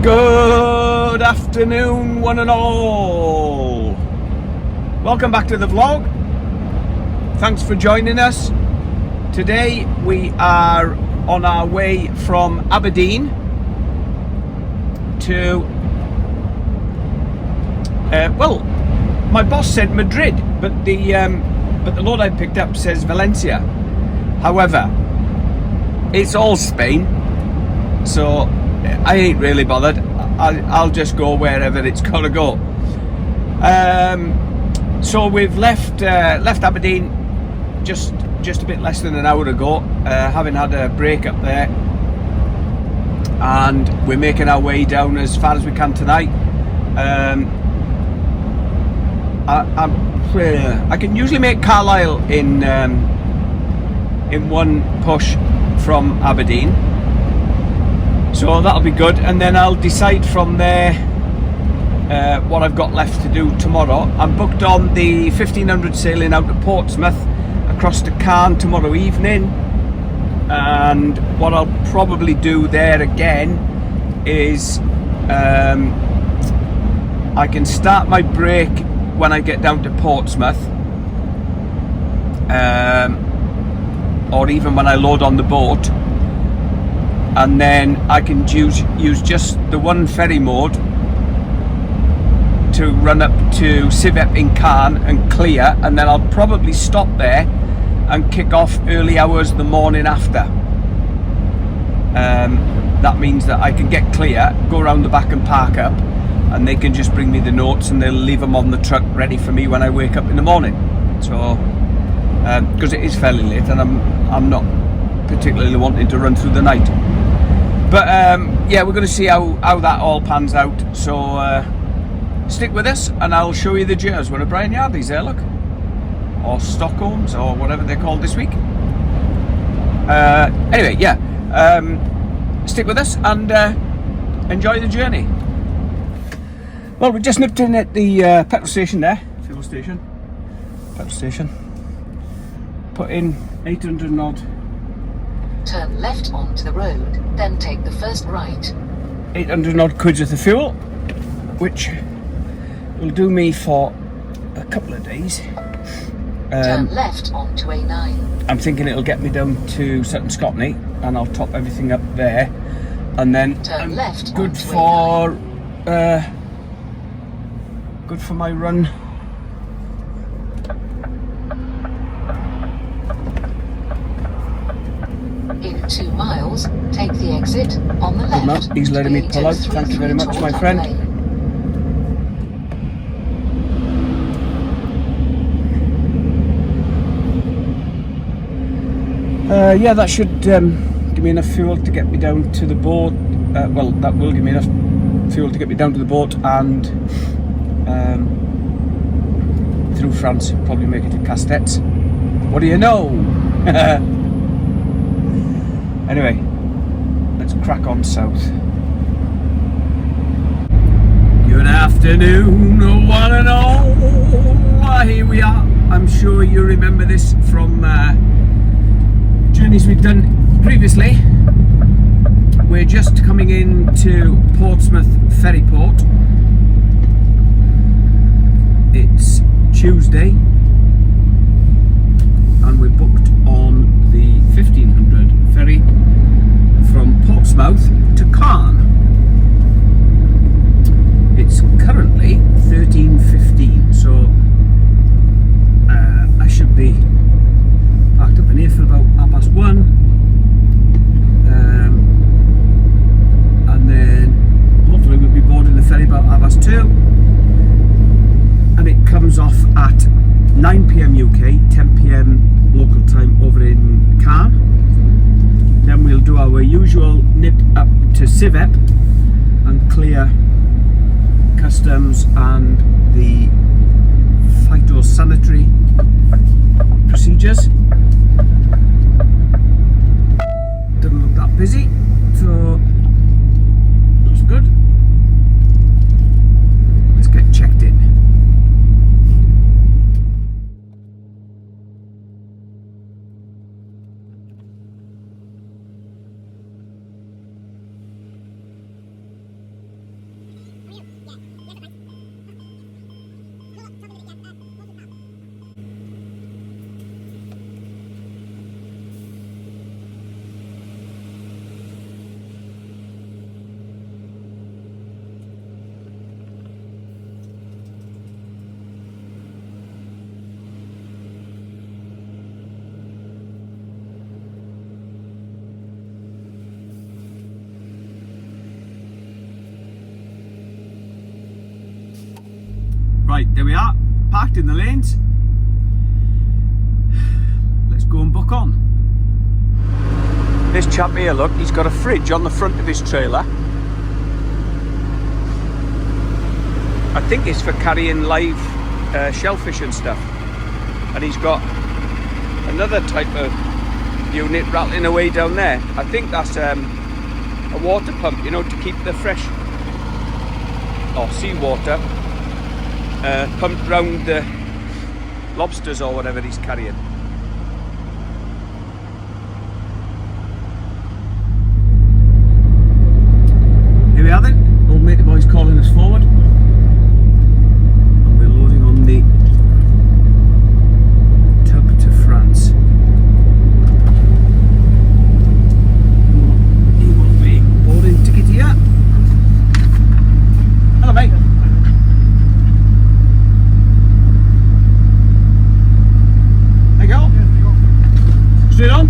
Good afternoon, one and all. Welcome back to the vlog. Thanks for joining us. Today we are on our way from Aberdeen to well, my boss said Madrid, but the load I picked up says Valencia. However, it's all Spain, so I ain't really bothered. I'll just go wherever it's gotta go. So we've left Aberdeen just a bit less than an hour ago, having had a break up there, and we're making our way down as far as we can tonight. I can usually make Carlisle in one push from Aberdeen, so that'll be good, and then I'll decide from there what I've got left to do tomorrow. I'm booked on the 1500 sailing out of Portsmouth across to Caen tomorrow evening, and what I'll probably do there again is I can start my break when I get down to Portsmouth, or even when I load on the boat, and then I can use just the one ferry mode to run up to Civep in Caen and clear, and then I'll probably stop there and kick off early hours the morning after. That means that I can get clear, go around the back and park up, and they can just bring me the notes and they'll leave them on the truck ready for me when I wake up in the morning. So because it is fairly late and I'm not particularly wanting to run through the night, but yeah, we're going to see how that all pans out. So stick with us and I'll show you the Jers. One of Brian Yardley's there, look, or Stockholms, or whatever they're called this week. Anyway, yeah, stick with us and enjoy the journey. Well, we just nipped in at the petrol station there, petrol station, put in 800 and odd. Turn left onto the road, then take the first right. 800 and odd quid worth of fuel, which will do me for a couple of days. Turn left onto A9. I'm thinking it'll get me down to Sutton Scotney, and I'll top everything up there, and then turn left good onto for good for my run. In 2 miles, take the exit on the left. Good man. He's letting me pull out. Thank you very much, my friend. Yeah, that should give me enough fuel to get me down to the boat. Well, that will give me enough fuel to get me down to the boat and through France. Probably make it to Castex. What do you know? Anyway, let's crack on south. Good afternoon, one and all. Here we are. I'm sure you remember this from journeys we've done previously. We're just coming into Portsmouth ferry port. It's Tuesday and we're booked on the 1500 ferry from Portsmouth to Caen. It's currently 13:15, so I should be parked up in here for about 1:30, and then hopefully we'll be boarding the ferry about 2:30, and it comes off at 9 PM UK, 10 PM local time over in Caen. Then we'll do our usual nip up to Civep and clear customs and the phytosanitary procedures. Doesn't look that busy, so looks good. Let's get checked in. Right, there we are, parked in the lanes. Let's go and book on. This chap here, look, he's got a fridge on the front of his trailer. I think it's for carrying live shellfish and stuff. And he's got another type of unit rattling away down there. I think that's a water pump, you know, to keep the fresh or seawater pumped round the lobsters or whatever he's carrying. Here we are then, old matey boy's calling us forward. And we're loading on the tub to France. He will be boarding ticket here. Hello mate. There you go. Straight on.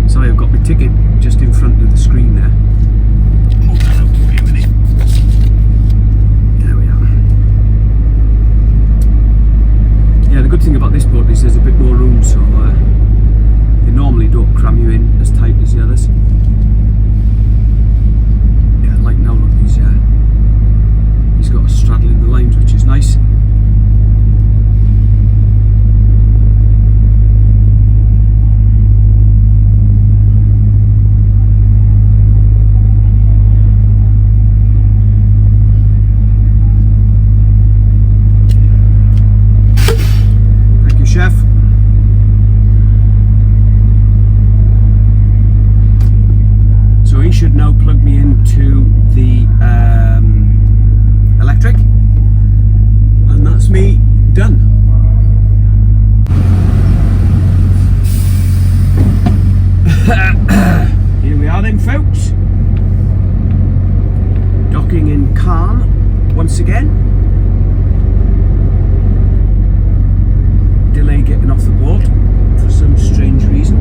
Sorry, I've got my ticket just in front of the screen there. Hold that out for you a minute. There we are. Yeah, the good thing about this boat is there's a bit more room, so they normally don't cram you in as tight as the others. Yeah, like now, look, he's got us straddling the lines, which is nice. Chef. So he should now plug me into the electric, and that's me done. Here we are then, folks. Docking in Caen once again. Delay getting off the boat for some strange reason.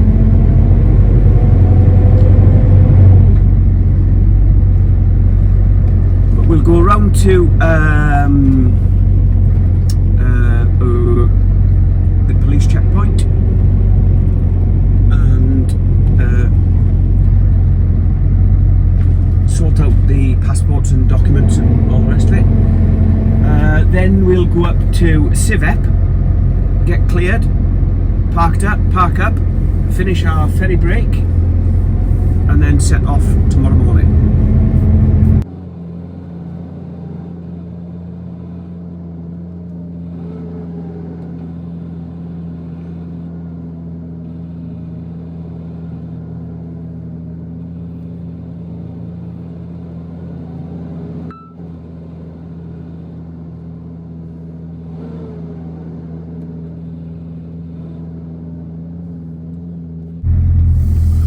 But we'll go around to the police checkpoint and sort out the passports and documents and all the rest of it. Then we'll go up to Civep, get cleared, park up, finish our ferry break, and then set off tomorrow morning.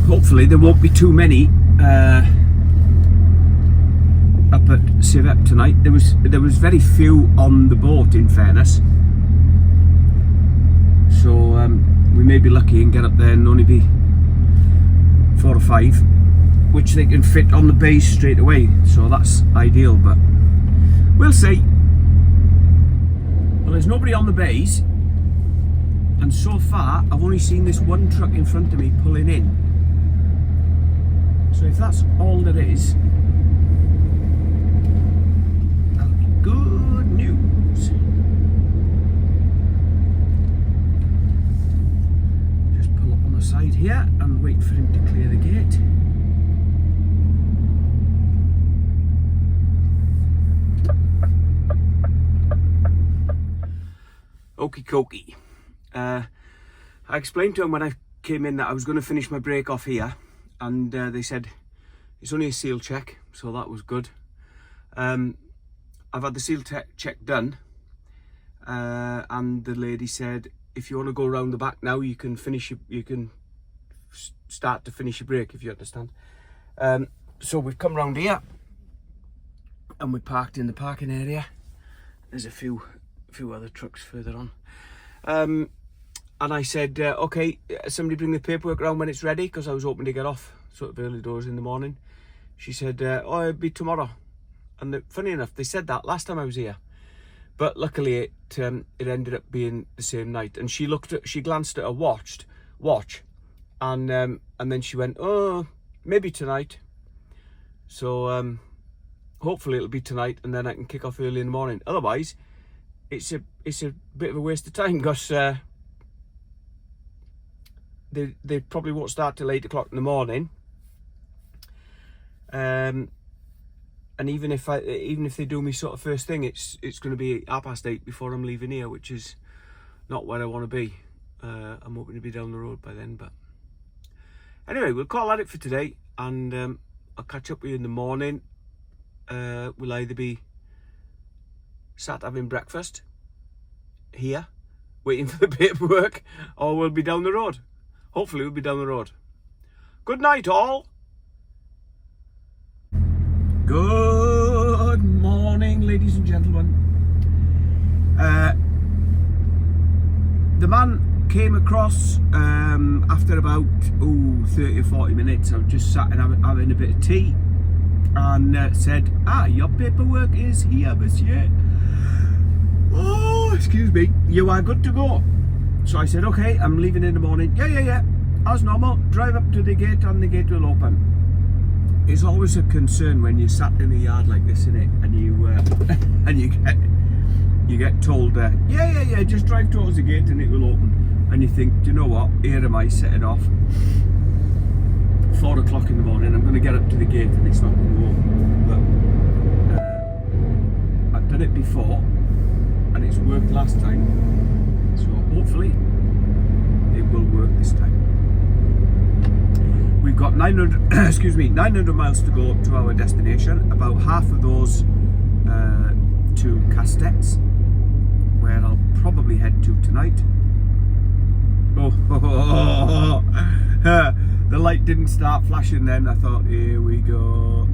Hopefully there won't be too many up at Civep tonight. There was very few on the boat, in fairness. So we may be lucky and get up there and only be 4 or 5, which they can fit on the bays straight away. So that's ideal, but we'll see. Well, there's nobody on the bays, and so far I've only seen this one truck in front of me pulling in. So if that's all there is, that'll be good news. Just pull up on the side here and wait for him to clear the gate. Okie dokie. I explained to them when I came in that I was going to finish my break off here, and they said it's only a seal check, so that was good. I've had the seal check done, and the lady said if you want to go around the back now, you can start to finish your break, if you understand. So we've come round here and we parked in the parking area. There's a few other trucks further on. And I said, okay, somebody bring the paperwork around when it's ready, because I was hoping to get off sort of early doors in the morning. She said, oh, it'll be tomorrow. And funny enough, they said that last time I was here, but luckily it ended up being the same night. And she glanced at her watch, and then she went, oh, maybe tonight. So hopefully it'll be tonight, and then I can kick off early in the morning. Otherwise, it's a bit of a waste of time, because they probably won't start till 8 o'clock in the morning. And even if they do me sort of first thing, it's going to be 8:30 before I'm leaving here, which is not where I want to be. I'm hoping to be down the road by then, but anyway, we'll call that it for today, and I'll catch up with you in the morning. We'll either be sat having breakfast here, waiting for the paperwork, or we'll be down the road. Hopefully we'll be down the road. Good night, all. Good morning, ladies and gentlemen. The man came across after about 30 or 40 minutes. I was just sat and having a bit of tea, and said, your paperwork is here, monsieur. Oh, excuse me, you are good to go. So I said, okay, I'm leaving in the morning. Yeah, as normal, drive up to the gate and the gate will open. It's always a concern when you're sat in a yard like this, isn't it? And you get told, yeah, just drive towards the gate and it will open. And you think, do you know what? Here am I setting off 4 o'clock in the morning. I'm going to get up to the gate and it's not going to open. But I've done it before and it's worked last time. So hopefully it will work this time. We've got 900 miles to go to our destination. About half of those to Castett's, where I'll probably head to tonight. The light didn't start flashing then. I thought, here we go.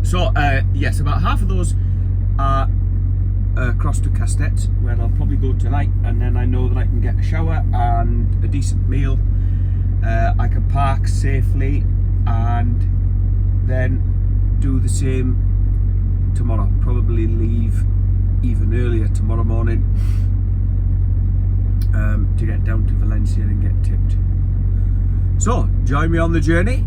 So yes, about half of those are across to Castett's, where I'll probably go tonight, and then I know that I can get a shower and a decent meal. I can park safely and then do the same tomorrow. Probably leave even earlier tomorrow morning to get down to Valencia and get tipped. So join me on the journey.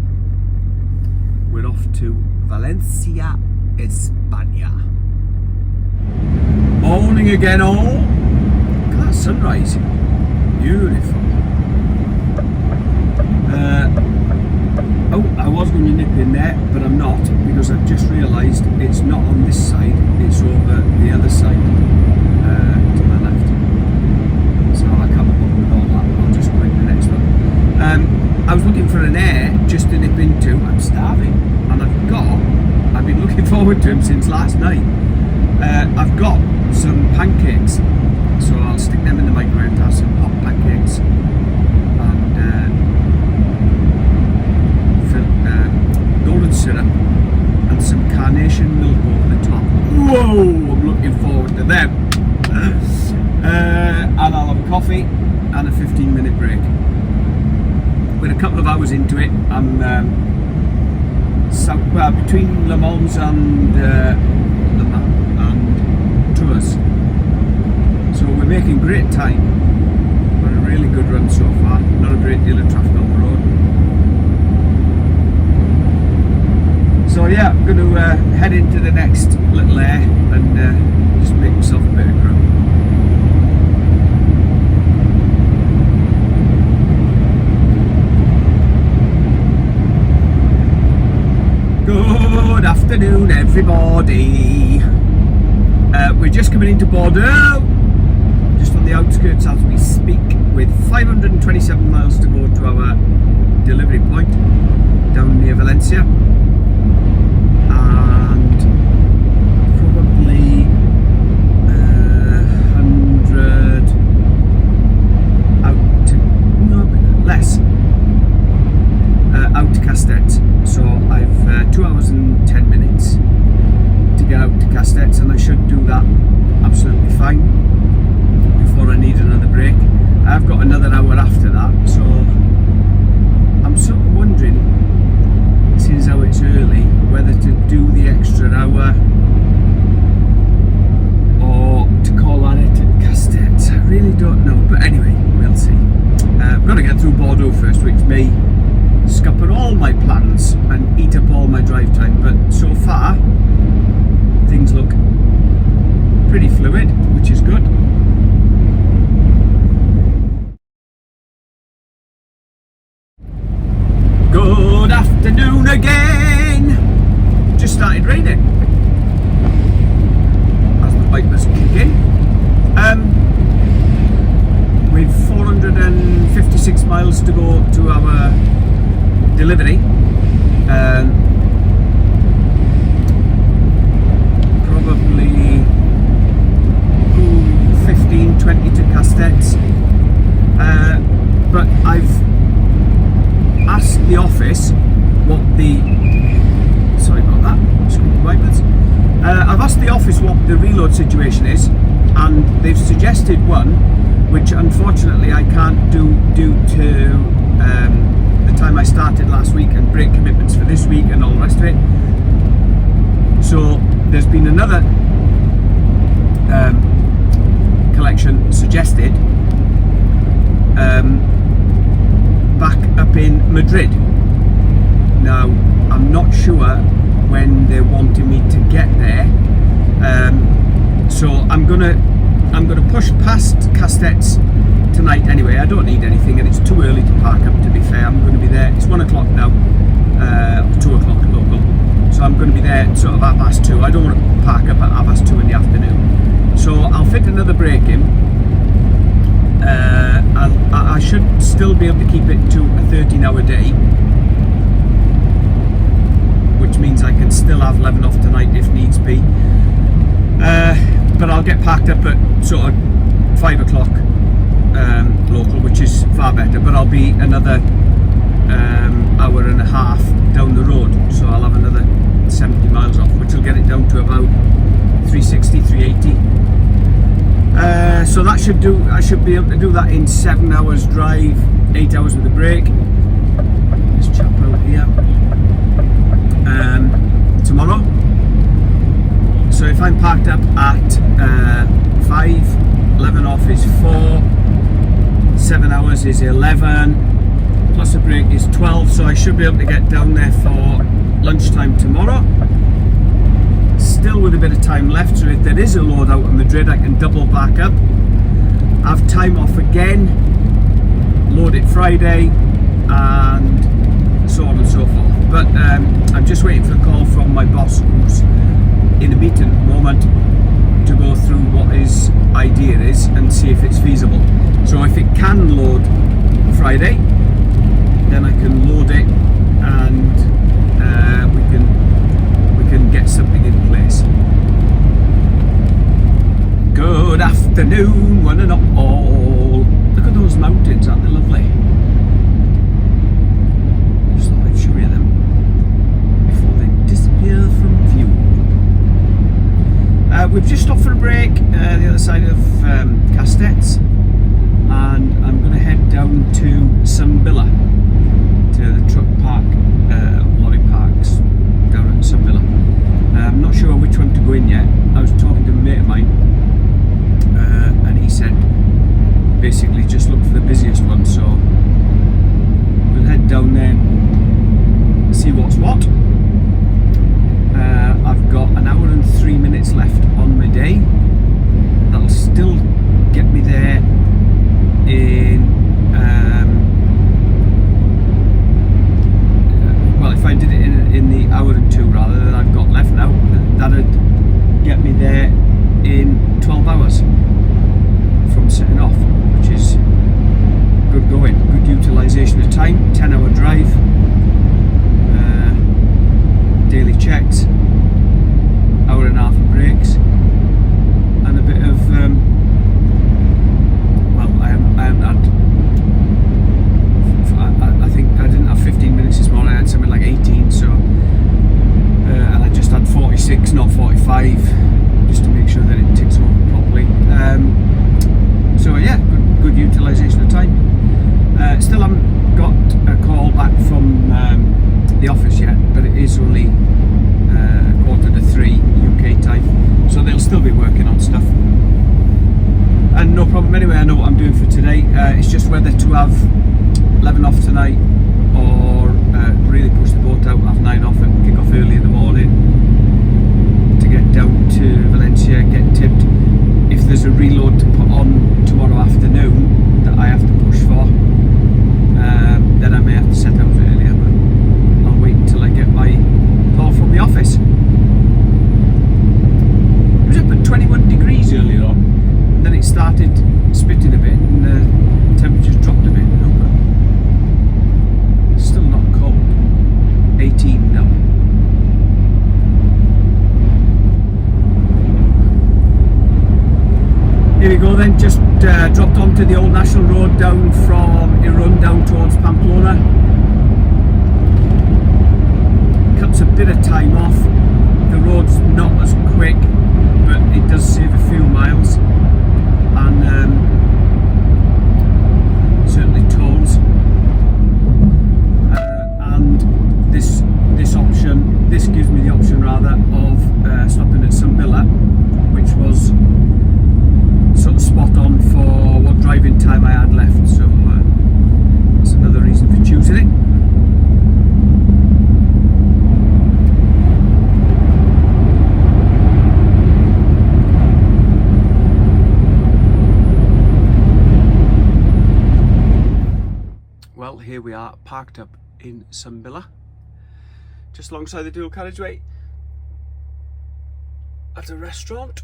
We're off to Valencia, España. Morning again, all. Look at that sunrise. Beautiful. I was going to nip in there, but I'm not, because I've just realised it's not on this side, it's over the other side, to my left. So I can't be bothered with all that. I'll just go in the next one. I was looking for an air just to nip into. I'm starving, and I've been looking forward to them since last night. I've got some pancakes, so I'll stick them in the microwave to have some hot pancakes, and golden syrup and some carnation milk over the top. Whoa, I'm looking forward to them. And I'll have a coffee and a 15-minute break. We're a couple of hours into it. I'm between Le Mans and Tours, so we're making great time. Got a really good run so far. Not a great deal of traffic on the road. So yeah, I'm going to head into the next little air and just make myself a bit of grub. Good afternoon, everybody. We're just coming into Bordeaux, just on on the outskirts as we speak, with 527 miles to go to our delivery point down near Valencia, and probably 100 out to, no, less, out to Castells. So I've 2 hours and 10 minutes to get out to Castells, and I should do that absolutely fine before I need another break. I've got another hour after that, so I'm sort of wondering, since how it's early, whether to do the extra hour or to call that it at Castells. I really don't know, but anyway, we'll see. I've got to get through Bordeaux first, which may scupper all my plans and eat up all my drive time, but so far things look pretty fluid, which is good. Good afternoon again. Just started raining as the wipers kick in. With 456 miles to go to our delivery. Probably 15-20 to Castells. But I've asked the office what the I've asked the office what the reload situation is, and they've suggested one, which unfortunately I can't do due to the time I started last week and break commitments for this week and all the rest of it. So there's been another collection suggested back up in Madrid. Now I'm not sure when they're wanting me to get there, so I'm gonna push past Castells tonight anyway. I don't need anything, and it's too early to park up, to be fair. I'm going to be there, it's 1 o'clock now, 2 o'clock local, so I'm going to be there sort of at 2:30. I don't want to park up at 2:30 in the afternoon, so I'll fit another break in. I should still be able to keep it to a 13-hour day, which means I can still have 11 off tonight if needs be. But I'll get parked up at sort of 5 o'clock local, which is far better, but I'll be another hour and a half down the road, so I'll have another 70 miles off, which will get it down to about 360, 380. So that should do, I should be able to do that in 7 hours drive, 8 hours with a break. This chap out here. Tomorrow. So if I'm parked up at 5, 11 off is 4, 7 hours is 11, plus a break is 12, so I should be able to get down there for lunchtime tomorrow. Still with a bit of time left, so if there is a load out in Madrid, I can double back up, have time off again, load it Friday, and so on and so forth. But I'm just waiting for a call from my boss, who's in a meeting at the moment, to go through what his idea is and see if it's feasible. So if it can load Friday, then I can load it, and we can get something in place. Good afternoon, one and all. Look at those mountains, aren't they lovely? Just thought I'd show you them before they disappear from view. We've just stopped for a break the other side of Castells, and I'm going to head down to Sunbilla, to the truck park, lorry parks down at Sunbilla. I'm not sure which one to go in yet. I was talking to a mate of mine, and he said basically just look for the busiest one, so we'll head down there and see what's what. I've got an hour and 3 minutes left on my day. That'll still get me there in checks, hour and a half of breaks, and a bit of well, I haven't had, I think I didn't have 15 minutes this morning, I had something like 18, so and I just had 46, not 45, just to make sure that it ticks over properly. So yeah, good utilisation of time. Still haven't got a call back from the office yet, but it is only 2:45 UK time, so they'll still be working on stuff. And no problem anyway, I know what I'm doing for today. It's just whether to have 11 off tonight or really push the boat out, have 9 off and kick off early in the morning to get down to Valencia, get tipped. If there's a reload to put on tomorrow afternoon that I have to push for, then I may have to set out earlier, but I'll wait until I get my call from the office. It was up at 21 degrees earlier on, and then it started spitting a bit and the temperatures dropped a bit now, but it's still not cold. 18 now. Here we go then, just dropped onto the old national road down from Irun down towards Pamplona. Cuts a bit of time off. The road's not as quick, but it does save a few miles, and certainly tolls. And this gives me the option rather of stopping at Sambilla, which was sort of spot on for what driving time I had left, so that's another reason for choosing it. Well, here we are parked up in Sambilla, just alongside the dual carriageway at a restaurant.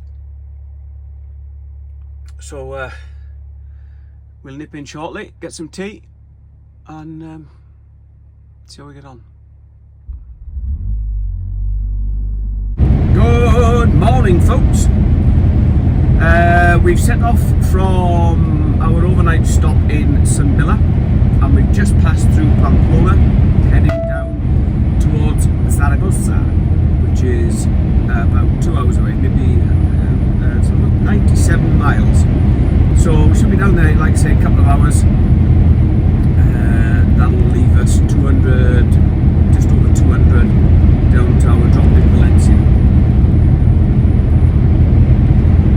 So we'll nip in shortly, get some tea, and see how we get on. Good morning, folks. We've set off from our overnight stop in Sambilla, and we've just passed through Pamplona, heading down towards Zaragoza, which is about 2 hours away, maybe 97 miles. So we should be down there, like I say, a couple of hours. That'll leave us 200, just over 200 down to our drop in Valencia.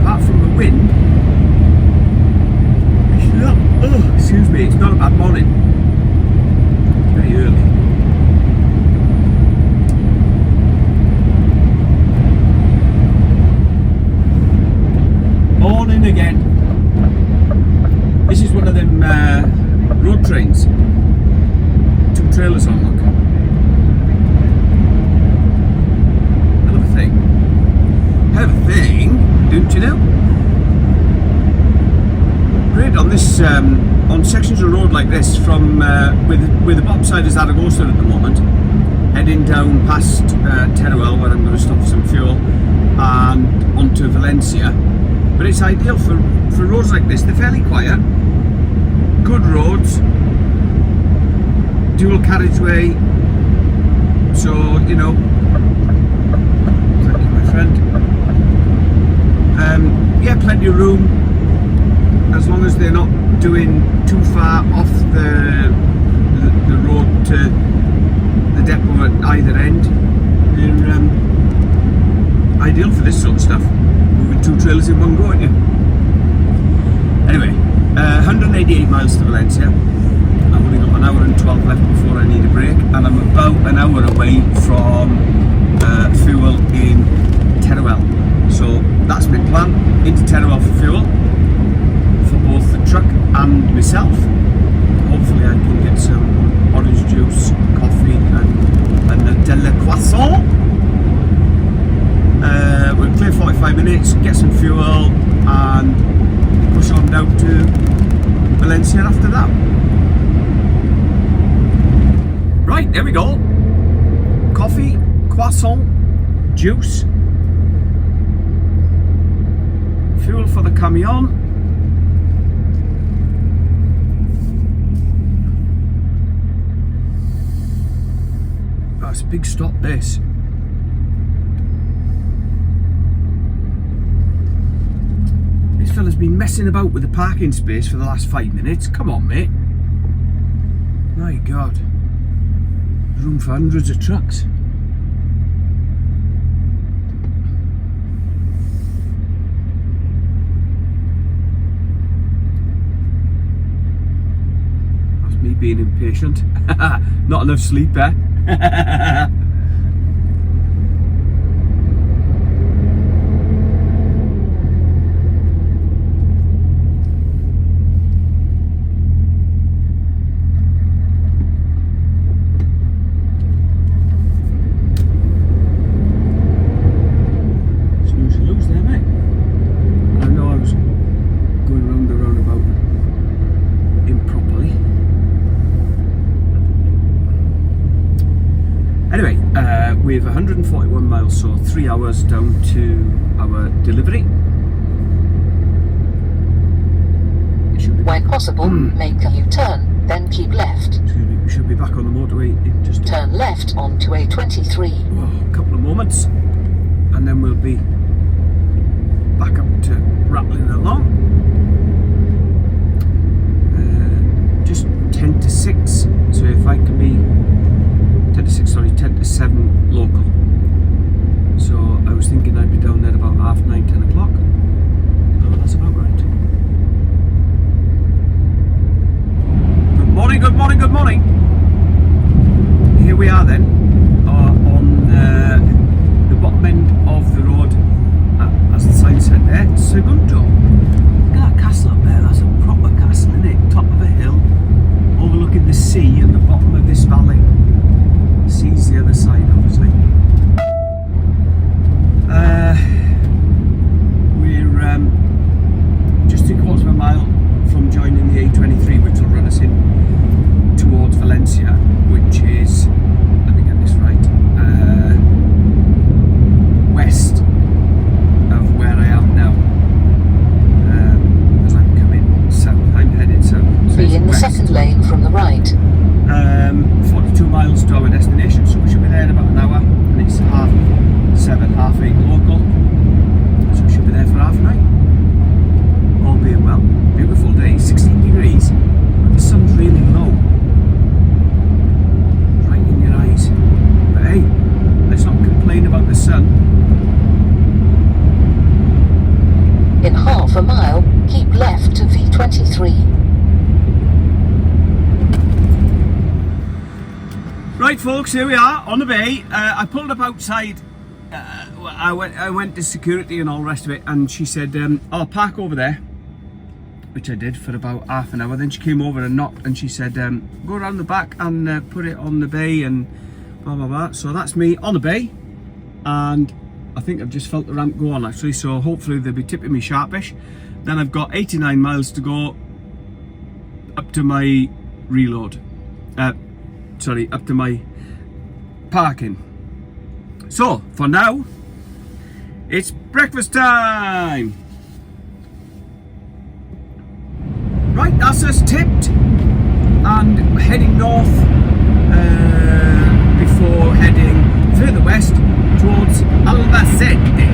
Apart from the wind, excuse me, it's not a bad morning. Very early. Morning again. This is one of them road trains. 2 trailers on, look. Hell of a thing. Hell of a thing, don't you know? Great on this, on sections of road like this, from with the bottom side of Zaragoza at the moment, heading down past Teruel, where I'm going to stop for some fuel, and onto Valencia. But it's ideal for roads like this. They're fairly quiet, good roads, dual carriageway, so you know, thank you my friend, yeah, plenty of room, as long as they're not doing too far off the road to the depot at either end. They're ideal for this sort of stuff. Moving 2 trailers in one go, aren't you? Anyway, 188 miles to Valencia. I've only got 1 hour and 12 left before I need a break, and I'm about an hour away from fuel in Teruel. So that's my plan, into Teruel for fuel, for both the truck and myself. Hopefully I can get some orange juice, coffee and a croissant. We'll clear 45 minutes, get some fuel, and push on down to Valencia after that. Right, there we go. Coffee, croissant, juice, fuel for the camion. That's a big stop, this. This fella's been messing about with the parking space for the last 5 minutes. Come on, mate. My God. Room for hundreds of trucks. That's me being impatient. Not enough sleep, eh? Anyway, we have 141 miles, so 3 hours down to our delivery. When possible, make a U-turn, then keep left. We should be back on the motorway in just Turn left onto A23. a couple of moments, and then we'll be back up to rattling along. Just 10 to 6, so if I can be 10 to 7 local. So I was thinking I'd be down there about 9:30, 10 o'clock. Oh, that's about right. Good morning, good morning, good morning. Here we are then, on the bottom end of the road, as the sign said there, Segundo. Look at that castle up there, that's a proper castle, isn't it? Top of a hill, overlooking the sea and the bottom of this valley. Sees the other side, obviously. We're just 3/4 of a mile from joining the A23, which will run us in towards Valencia, which is, let me get this right, west of where I am now. Because I'm coming south, I'm headed south. So Be in the second lane from the right. 42 miles to our destination, so we should be there in about an hour, and it's 7:30, 8:30 local, so we should be there for half 9. All being well. Beautiful day, 16 degrees, but the sun's really low, right in your eyes. But hey, let's not complain about the sun. In half a mile, keep left to V23. Right folks, here we are on the bay. I pulled up outside, I went to security and all the rest of it, and she said, I'll park over there, which I did for about half an hour. Then she came over and knocked, and she said, go around the back and put it on the bay and blah blah blah. So that's me on the bay, and I think I've just felt the ramp go on actually, so hopefully they'll be tipping me sharpish. Then I've got 89 miles to go up to my reload. Up to my parking. So for now, it's breakfast time. Right, that's us tipped and heading north before heading further west towards Albacete,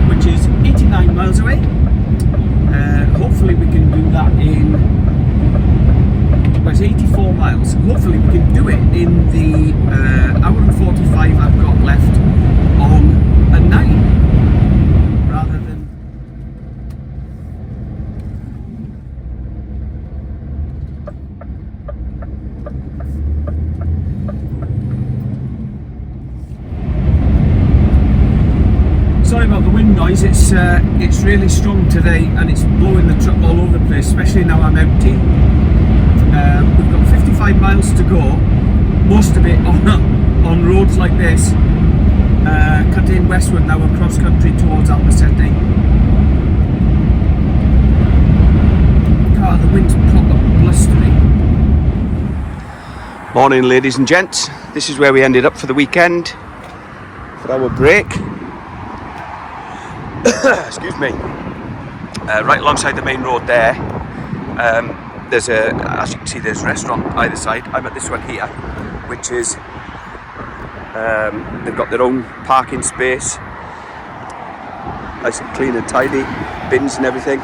which is 89 miles away. Hopefully we can do that in, well, it's 84 miles. Hopefully we can do it in the hour and 45 I've got left on a 9, rather than... Sorry about the wind noise, it's really strong today and it's blowing the truck all over the place, especially now I'm empty. We've got 55 miles to go, most of it on roads like this, cutting westward now across country towards Albacete. God, the wind's proper blustery. Morning ladies and gents, this is where we ended up for the weekend. for our break. Excuse me. Right alongside the main road there, there's as you can see, there's a restaurant either side. I'm at this one here, which is, they've got their own parking space, nice and clean and tidy, bins and everything.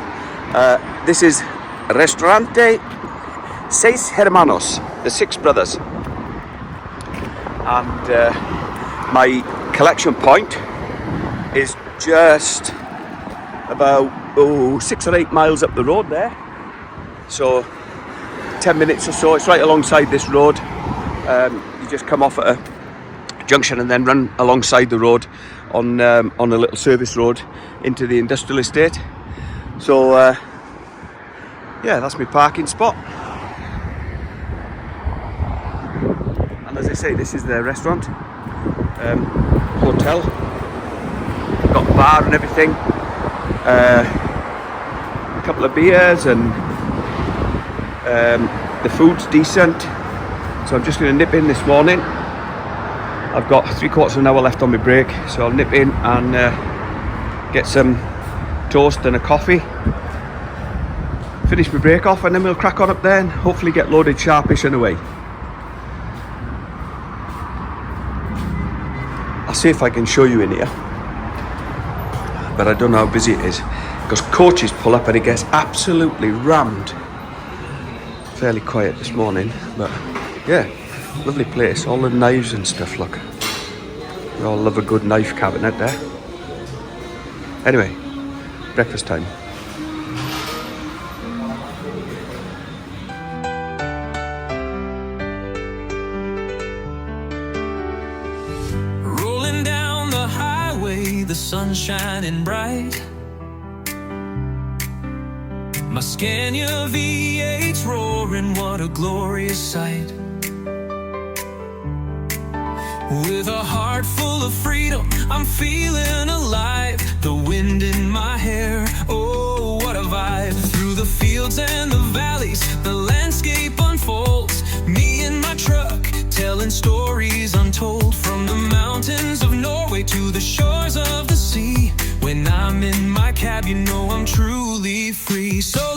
This is Restaurante Seis Hermanos, the Six Brothers, and my collection point is just about 6 or 8 miles up the road there, so 10 minutes or so. It's right alongside this road. You just come off at a junction and then run alongside the road on a little service road into the industrial estate. So yeah, that's my parking spot. And as I say, this is the restaurant, hotel, got a bar and everything, a couple of beers, and the food's decent. So I'm just going to nip in this morning. I've got 3/4 of an hour left on my break, so I'll nip in and get some toast and a coffee, finish my break off, and then we'll crack on up there and hopefully get loaded sharpish and away. I'll see if I can show you in here, but I don't know how busy it is, because coaches pull up and it gets absolutely rammed. Fairly quiet this morning, but yeah, lovely place. All the knives and stuff, look. We all love a good knife cabinet there. Anyway, breakfast time. Rolling down the highway, the sun shining bright. My Scania V8's roaring, what a glorious sight. With a heart full of freedom, I'm feeling alive. The wind in my hair, oh, what a vibe. Through the fields and the valleys, the landscape unfolds. Me and my truck, telling stories untold. From the mountains of Norway to the shores of the sea. When I'm in my cab, you know I'm truly free. So